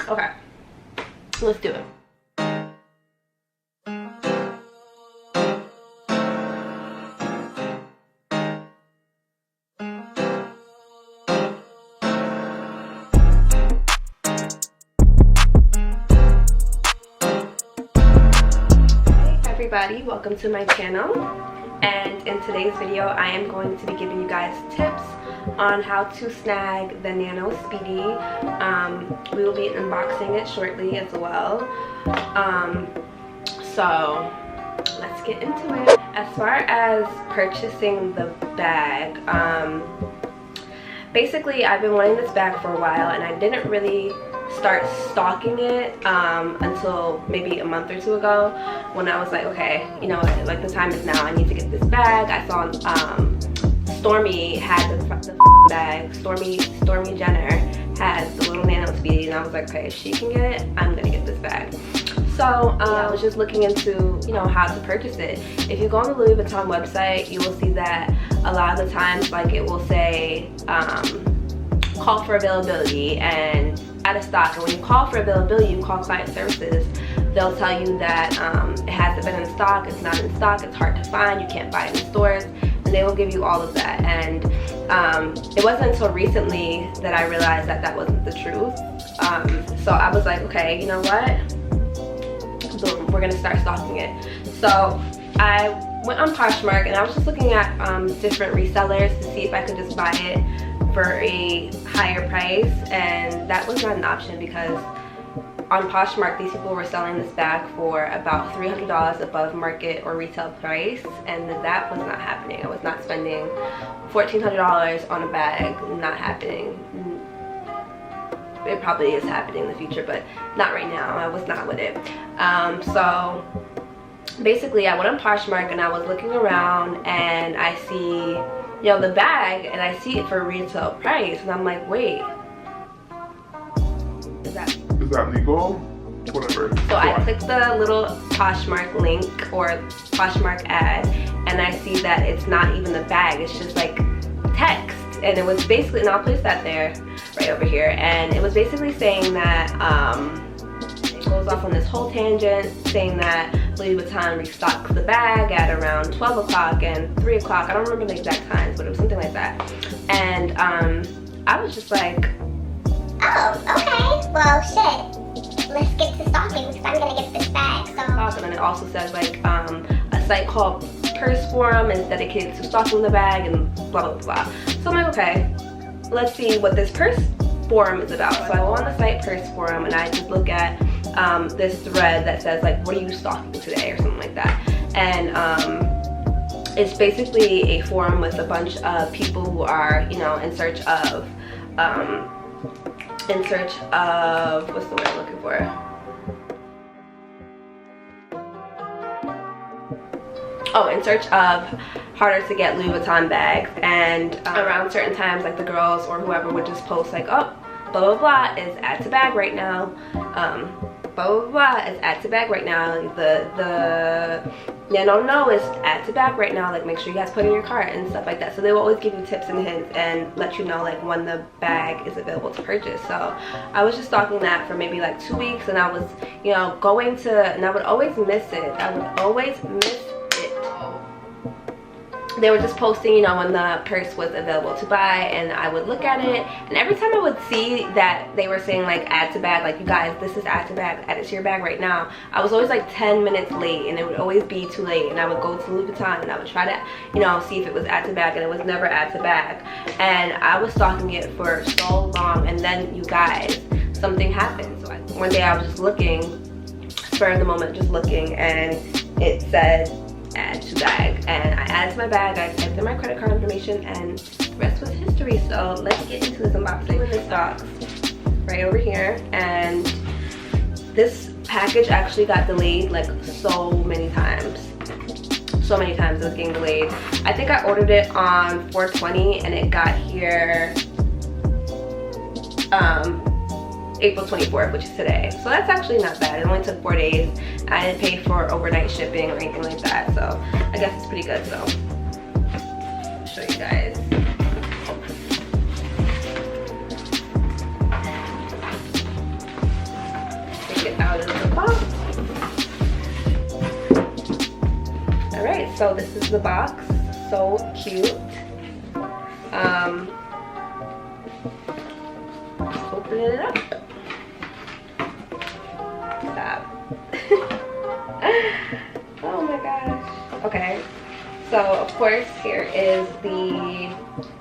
Okay, let's do it. Everybody, welcome to my channel, and in today's video I am going to be giving you guys tips on how to snag the Nano Speedy. We will be unboxing it shortly as well, so let's get into it. As far as purchasing the bag, basically I've been wanting this bag for a while and I didn't really start stalking it until maybe a month or two ago, when I was like, okay, you know what, like the time is now, I need to get this bag. I saw Stormy had the bag. Stormy Jenner has the little Nano Speedy, and I was like, okay, if she can get it, I'm gonna get this bag. So I was just looking into, you know, how to purchase it. If you go on the Louis Vuitton website, you will see that a lot of the times, like, it will say call for availability and out of stock. And when you call for availability, you call client services, they'll tell you that it hasn't been in stock, it's not in stock, it's hard to find, you can't buy it in stores, and they will give you all of that. And it wasn't until recently that I realized that that wasn't the truth. So I was like, okay, you know what, boom, we're gonna start stocking it. So I went on Poshmark and I was just looking at different resellers to see if I could just buy it for a higher price, and that was not an option because on Poshmark these people were selling this bag for about $300 above market or retail price, and that was not happening. I was not spending $1,400 on a bag. Not happening. It probably is happening in the future, but not right now. I was not with it. So basically I went on Poshmark and I was looking around and I see, you know, the bag, and I see it for retail price, and I'm like, wait, is that legal? Whatever. So I clicked the little Poshmark link or Poshmark ad, and I see that it's not even the bag, it's just like text. And it was basically, and I'll place that there, right over here, and it was basically saying that it goes off on this whole tangent saying that Louis Vuitton restocks the bag at around 12 o'clock and 3 o'clock. I don't remember the exact times, but it was something like that. And I was just like, oh, okay, well, shit, let's get to stocking because I'm gonna get this bag. So awesome. And it also says like a site called Purse Forum is dedicated to stocking the bag and blah blah blah. So I'm like, okay, let's see what this Purse Forum is about. So I go on the site Purse Forum and I just look at this thread that says like, what are you stocking today, or something like that. And it's basically a forum with a bunch of people who are, you know, in search of what's the word I'm looking for? Oh, in search of harder to get Louis Vuitton bags. And around certain times, like the girls or whoever would just post like, oh, blah blah blah is add to bag right now. Blah blah blah is add to bag right now. The no is add to bag right now. Like, make sure you guys put in your cart and stuff like that. So they will always give you tips and hints and let you know like when the bag is available to purchase. So I was just stalking that for maybe like 2 weeks, and I was, you know, going to, and I would always miss it. I would always miss it. They were just posting, you know, when the purse was available to buy, and I would look at it, and every time I would see that they were saying like add to bag, like, you guys, this is add to bag, add it to your bag right now, I was always like 10 minutes late, and it would always be too late, and I would go to Louis Vuitton and I would try to, you know, see if it was add to bag, and it was never add to bag. And I was stalking it for so long, and then, you guys, something happened. So one day I was just looking, spur of the moment, just looking, and it said add to bag, and I added to my bag. I typed in my credit card information, and the rest was history. So let's get into this unboxing. With this box right over here, and this package actually got delayed like so many times. So many times it was getting delayed. I think I ordered it on 4/20 and it got here April 24th, which is today. So that's actually not bad. It only took 4 days. I didn't pay for overnight shipping or anything like that, so I guess it's pretty good. So I'll show you guys. So this is the box. So cute. Open it up. Stop. Oh my gosh. Okay. So of course here is the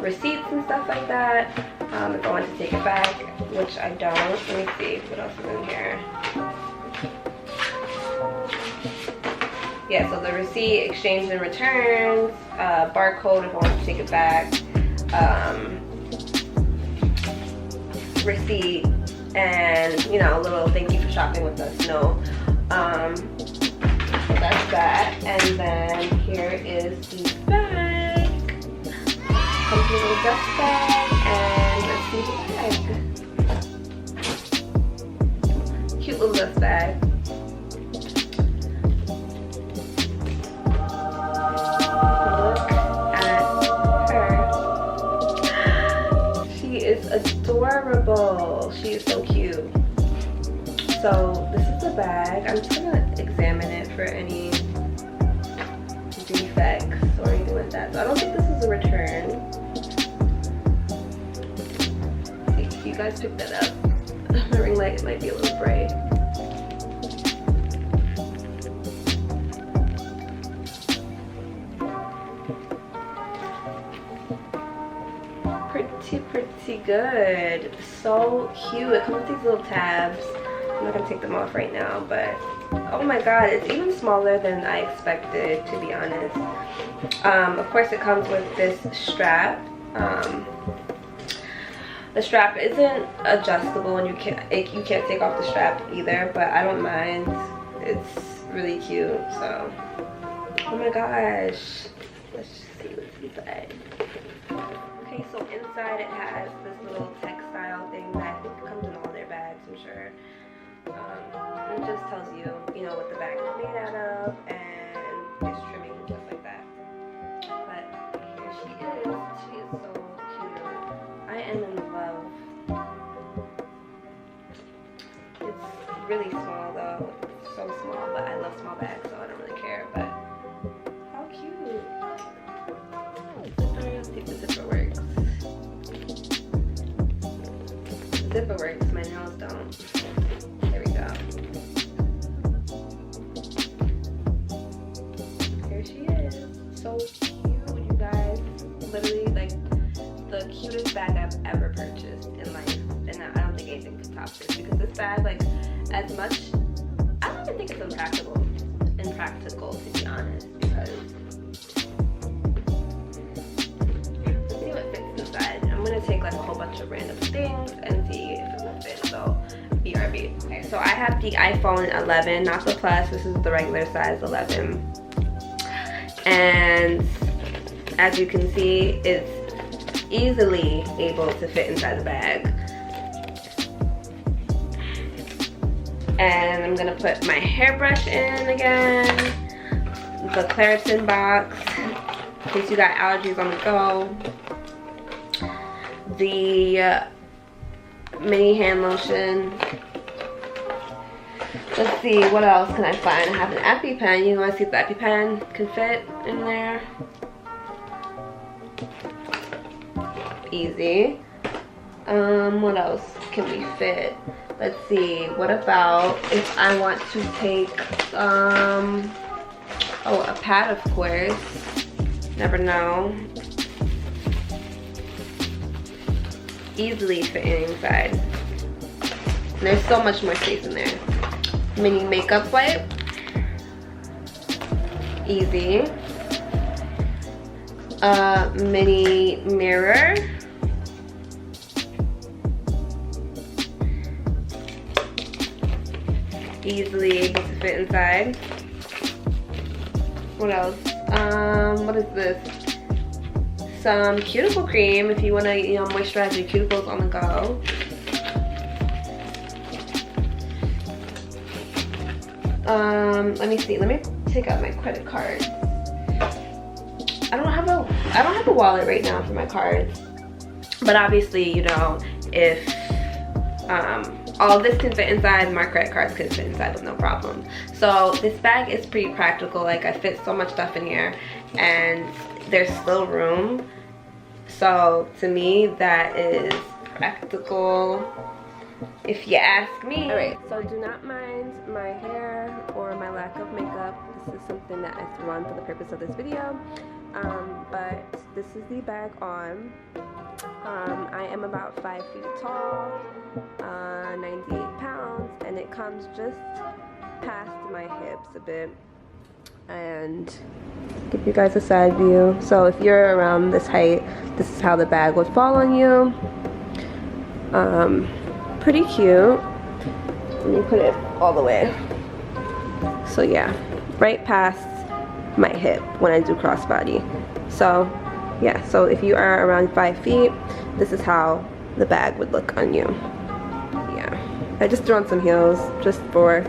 receipts and stuff like that. If I want to take it back, which I don't. Let me see what else is in here. Yeah, so the receipt, exchange and returns, barcode if I want to take it back, receipt, and you know, a little thank you for shopping with us. No. So that's that. And then here is the bag. Comes with a little dust bag, and let's see the bag. Cute little dust bag. Look at her. She is adorable. She is so cute. So this is the bag. I'm just gonna examine it for any defects or anything like that. So I don't think this is a return. See if you guys picked that up. My ring light might be a little bright. Pretty good. So cute. It comes with these little tabs. I'm not gonna take them off right now, but oh my god, it's even smaller than I expected, to be honest. Of course it comes with this strap. The strap isn't adjustable and you can't take off the strap either, but I don't mind. It's really cute. So oh my gosh, let's just see what's inside. Okay, so inside it has this little textile thing that I think comes in all their bags, I'm sure. It just tells you, you know, what the bag is made out of and its trimming and stuff like that. But here she is. She is so cute. I am in love. It's really small though. It's so small, but I love small bags, so I don't really care. But how cute. Let's see if the zipper works. The zipper works, my nails don't. There we go. Here she is. So cute, you guys. Literally like the cutest bag I've ever purchased in life. And I don't think anything could top this, because this bag, like, as much, I don't even think it's impractical to be honest, because let's see what fits inside. I'm gonna take like a whole bunch of random things and see if it will fit. So BRB. Okay, so I have the iPhone 11, not the Plus. This is the regular size 11. And as you can see, it's easily able to fit inside the bag. And I'm gonna put my hairbrush in again, the Claritin box, in case you got allergies on the go, the mini hand lotion. Let's see, what else can I find? I have an EpiPen. You want to see if the EpiPen can fit in there? Easy. What else can we fit? Let's see, what about if I want to take, oh, a pad, of course. Never know. Easily fitting inside. And there's so much more space in there. Mini makeup wipe. Easy. Mini mirror. Easily able to fit inside. What else? What is this? Some cuticle cream if you want to, you know, moisturize your cuticles on the go. Let me see. Let me take out my credit card. I don't have a wallet right now for my cards. But obviously, you know, if all this can fit inside, my credit cards can fit inside with no problem. So this bag is pretty practical. Like, I fit so much stuff in here and there's still room. So to me, that is practical, if you ask me. Alright, so do not mind my hair or my lack of makeup. This is something that I threw on for the purpose of this video. But this is the bag on. I am about 5 feet tall, 98 pounds, and it comes just past my hips a bit. And give you guys a side view. So if you're around this height, this is how the bag would fall on you. Pretty cute. Let me put it all the way. So yeah, right past my hip when I do crossbody. So yeah, so if you are around 5 feet, this is how the bag would look on you. Yeah, I just threw on some heels just for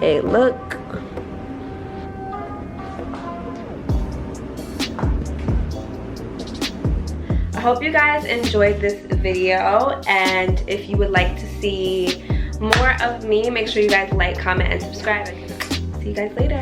a look. I hope you guys enjoyed this video, and if you would like to see more of me, make sure you guys like, comment, and subscribe. See you guys later.